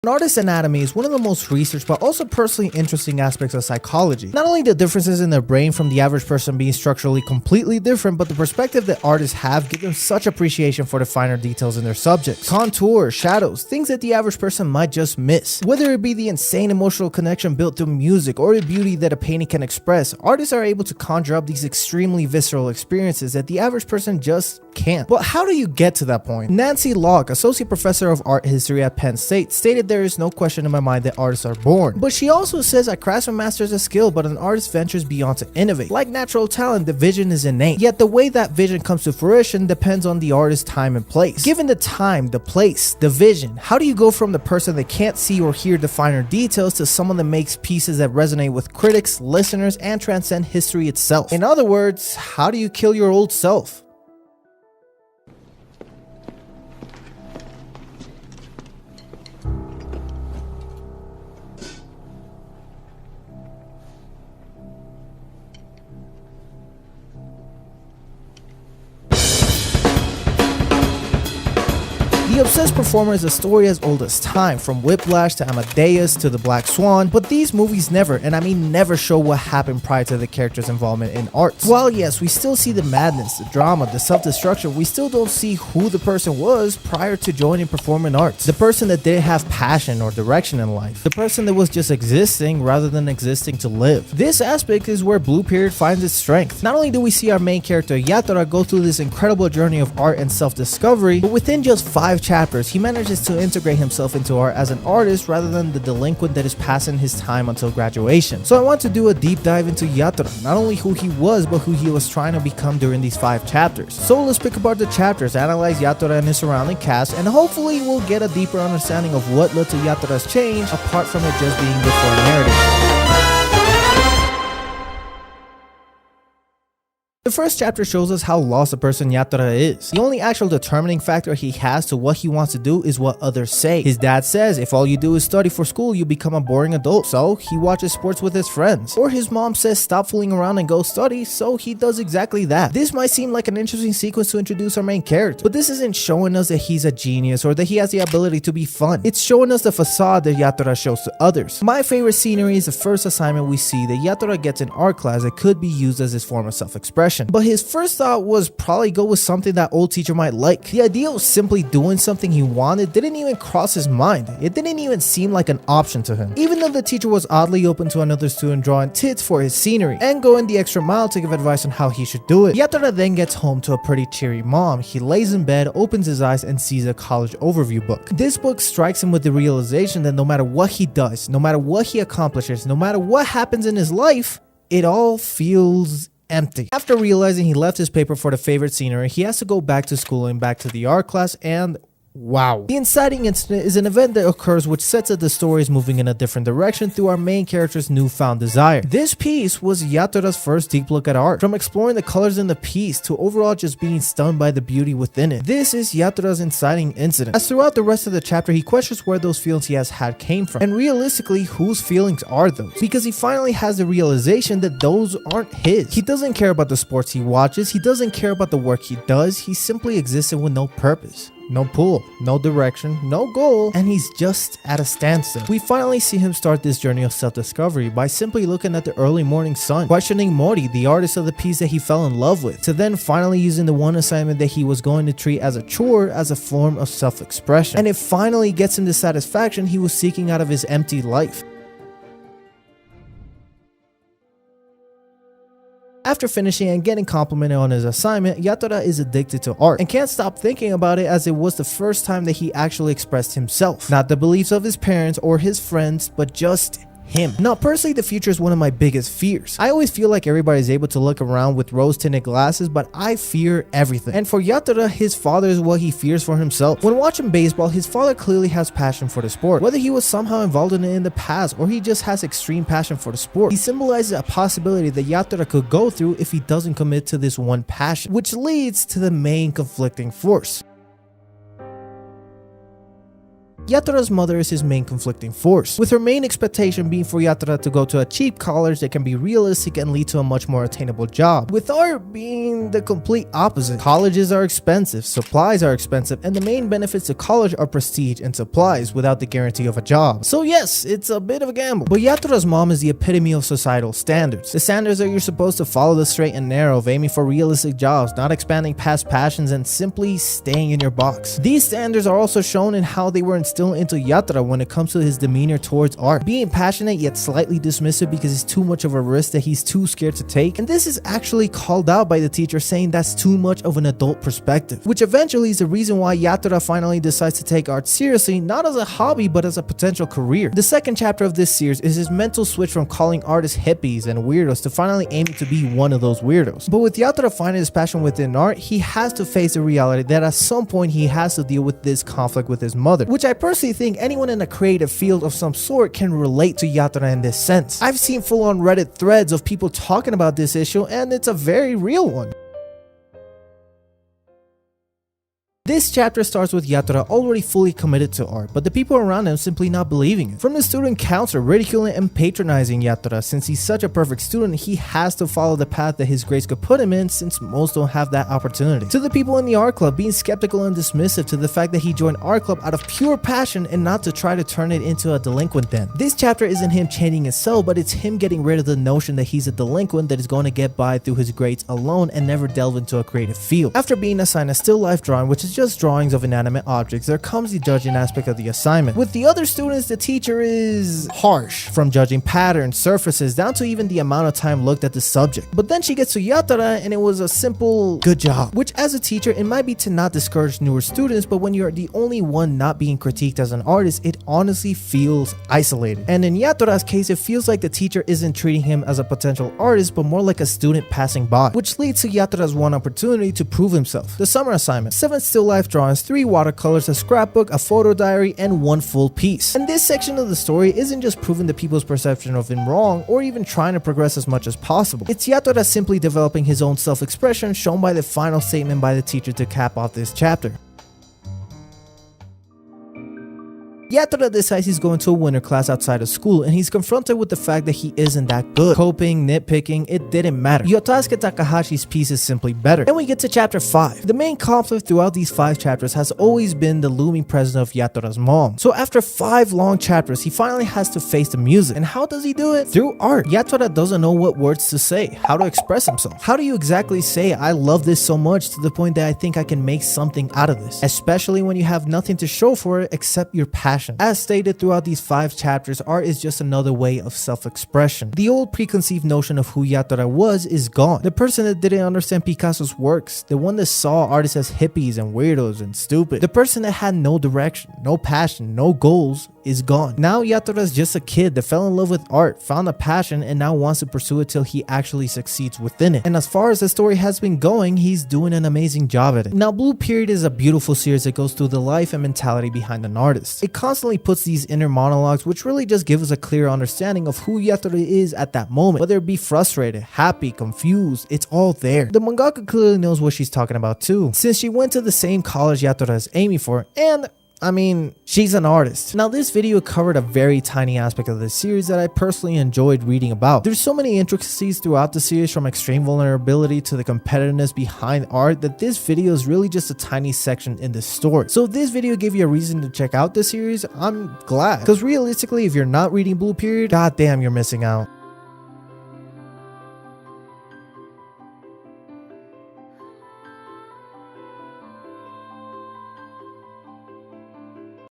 An artist's anatomy is one of the most researched but also personally interesting aspects of psychology. Not only the differences in their brain from the average person being structurally completely different, but the perspective that artists have give them such appreciation for the finer details in their subjects. Contours, shadows, things that the average person might just miss. Whether it be the insane emotional connection built through music or the beauty that a painting can express, artists are able to conjure up these extremely visceral experiences that the average person just can't. But how do you get to that point? Nancy Locke, associate professor of art history at Penn State, stated there is no question in my mind that artists are born. But she also says that craftsman masters a skill, but an artist ventures beyond to innovate. Like natural talent, the vision is innate. Yet the way that vision comes to fruition depends on the artist's time and place. Given the time, the place, the vision, how do you go from the person that can't see or hear the finer details to someone that makes pieces that resonate with critics, listeners, and transcend history itself? In other words, how do you kill your old self? The Obsessed Performer is a story as old as time, from Whiplash to Amadeus to the Black Swan, but these movies never, and I mean never, show what happened prior to the character's involvement in art. While yes, we still see the madness, the drama, the self-destruction, we still don't see who the person was prior to joining performing arts. The person that didn't have passion or direction in life. The person that was just existing rather than existing to live. This aspect is where Blue Period finds its strength. Not only do we see our main character Yatora go through this incredible journey of art and self-discovery, but within just 5 chapters, he manages to integrate himself into art as an artist rather than the delinquent that is passing his time until graduation. So I want to do a deep dive into Yatora, not only who he was, but who he was trying to become during these 5 chapters. So let's pick apart the chapters, analyze Yatora and his surrounding cast, and hopefully we'll get a deeper understanding of what led to Yatora's change, apart from it just being good for a narrative. The first chapter shows us how lost a person Yatora is. The only actual determining factor he has to what he wants to do is what others say. His dad says if all you do is study for school, you become a boring adult, so he watches sports with his friends. Or his mom says stop fooling around and go study, so he does exactly that. This might seem like an interesting sequence to introduce our main character, but this isn't showing us that he's a genius or that he has the ability to be fun. It's showing us the facade that Yatora shows to others. My favorite scenery is the first assignment we see that Yatora gets in art class that could be used as his form of self-expression. But his first thought was probably go with something that old teacher might like. The idea of simply doing something he wanted didn't even cross his mind. It didn't even seem like an option to him. Even though the teacher was oddly open to another student drawing tits for his scenery and going the extra mile to give advice on how he should do it. Yatora then gets home to a pretty cheery mom. He lays in bed, opens his eyes, and sees a college overview book. This book strikes him with the realization that no matter what he does, no matter what he accomplishes, no matter what happens in his life, it all feels empty. After realizing he left his paper for the favorite scenery, he has to go back to school and back to the art class, and wow. The inciting incident is an event that occurs which sets up the story is moving in a different direction through our main character's newfound desire. This piece was Yatora's first deep look at art, from exploring the colors in the piece to overall just being stunned by the beauty within it. This is Yatora's inciting incident, as throughout the rest of the chapter he questions where those feelings he has had came from, and realistically whose feelings are those, because he finally has the realization that those aren't his. He doesn't care about the sports he watches, he doesn't care about the work he does, he simply existed with no purpose. No pull, no direction, no goal, and he's just at a standstill. We finally see him start this journey of self-discovery by simply looking at the early morning sun, questioning Mori, the artist of the piece that he fell in love with, to then finally using the one assignment that he was going to treat as a chore as a form of self-expression. And it finally gets him the satisfaction he was seeking out of his empty life. After finishing and getting complimented on his assignment, Yatora is addicted to art and can't stop thinking about it, as it was the first time that he actually expressed himself. Not the beliefs of his parents or his friends, but just him. Now, personally, the future is one of my biggest fears. I always feel like everybody's able to look around with rose-tinted glasses, but I fear everything. And for Yatora, his father is what he fears for himself. When watching baseball, his father clearly has passion for the sport. Whether he was somehow involved in it in the past or he just has extreme passion for the sport, he symbolizes a possibility that Yatora could go through if he doesn't commit to this one passion, which leads to the main conflicting force. Yatora's mother is his main conflicting force, with her main expectation being for Yatora to go to a cheap college that can be realistic and lead to a much more attainable job, with art being the complete opposite. Colleges are expensive, supplies are expensive, and the main benefits to college are prestige and supplies without the guarantee of a job. So yes, it's a bit of a gamble. But Yatora's mom is the epitome of societal standards. The standards that you're supposed to follow the straight and narrow of aiming for realistic jobs, not expanding past passions, and simply staying in your box. These standards are also shown in how they were instilled into Yatora when it comes to his demeanor towards art, being passionate yet slightly dismissive because it's too much of a risk that he's too scared to take, and this is actually called out by the teacher, saying that's too much of an adult perspective, which eventually is the reason why Yatora finally decides to take art seriously, not as a hobby but as a potential career. The second chapter of this series is his mental switch from calling artists hippies and weirdos to finally aiming to be one of those weirdos. But with Yatora finding his passion within art, he has to face the reality that at some point he has to deal with this conflict with his mother, which I personally think anyone in a creative field of some sort can relate to Yatora in this sense. I've seen full-on Reddit threads of people talking about this issue, and it's a very real one. This chapter starts with Yatora already fully committed to art, but the people around him simply not believing it. From the student council ridiculing and patronizing Yatora since he's such a perfect student, he has to follow the path that his grades could put him in since most don't have that opportunity. To the people in the art club being skeptical and dismissive to the fact that he joined art club out of pure passion and not to try to turn it into a delinquent den. This chapter isn't him changing his soul, but it's him getting rid of the notion that he's a delinquent that is going to get by through his grades alone and never delve into a creative field. After being assigned a still life drawing, which is just drawings of inanimate objects, there comes the judging aspect of the assignment. With the other students, the teacher is harsh, from judging patterns, surfaces, down to even the amount of time looked at the subject. But then she gets to Yatora and it was a simple good job, which as a teacher it might be to not discourage newer students, but when you're the only one not being critiqued as an artist, it honestly feels isolated. And in Yatora's case, it feels like the teacher isn't treating him as a potential artist but more like a student passing by, which leads to Yatora's one opportunity to prove himself. The summer assignment: 7 still life drawings, 3 watercolors, a scrapbook, a photo diary, and 1 full piece. And this section of the story isn't just proving the people's perception of him wrong or even trying to progress as much as possible. It's Yatora simply developing his own self-expression, shown by the final statement by the teacher to cap off this chapter. Yatora decides he's going to a winter class outside of school, and he's confronted with the fact that he isn't that good. Coping, nitpicking, it didn't matter. Yotasuke Takahashi's piece is simply better. And we get to chapter 5. The main conflict throughout these 5 chapters has always been the looming presence of Yatora's mom. So after 5 long chapters, he finally has to face the music. And how does he do it? Through art. Yatora doesn't know what words to say, how to express himself. How do you exactly say, I love this so much to the point that I think I can make something out of this? Especially when you have nothing to show for it except your passion. As stated throughout these 5 chapters, art is just another way of self-expression. The old preconceived notion of who Yatora was is gone. The person that didn't understand Picasso's works, the one that saw artists as hippies and weirdos and stupid, the person that had no direction, no passion, no goals, is gone. Now Yatora's just a kid that fell in love with art, found a passion, and now wants to pursue it till he actually succeeds within it. And as far as the story has been going, he's doing an amazing job at it. Now Blue Period is a beautiful series that goes through the life and mentality behind an artist. It constantly puts these inner monologues which really just give us a clear understanding of who Yatora is at that moment. Whether it be frustrated, happy, confused, it's all there. The mangaka clearly knows what she's talking about too, since she went to the same college Yatora is aiming for, and I mean, she's an artist. Now this video covered a very tiny aspect of this series that I personally enjoyed reading about. There's so many intricacies throughout the series, from extreme vulnerability to the competitiveness behind art, that this video is really just a tiny section in this story. So if this video gave you a reason to check out this series, I'm glad. Because realistically, if you're not reading Blue Period, goddamn, you're missing out.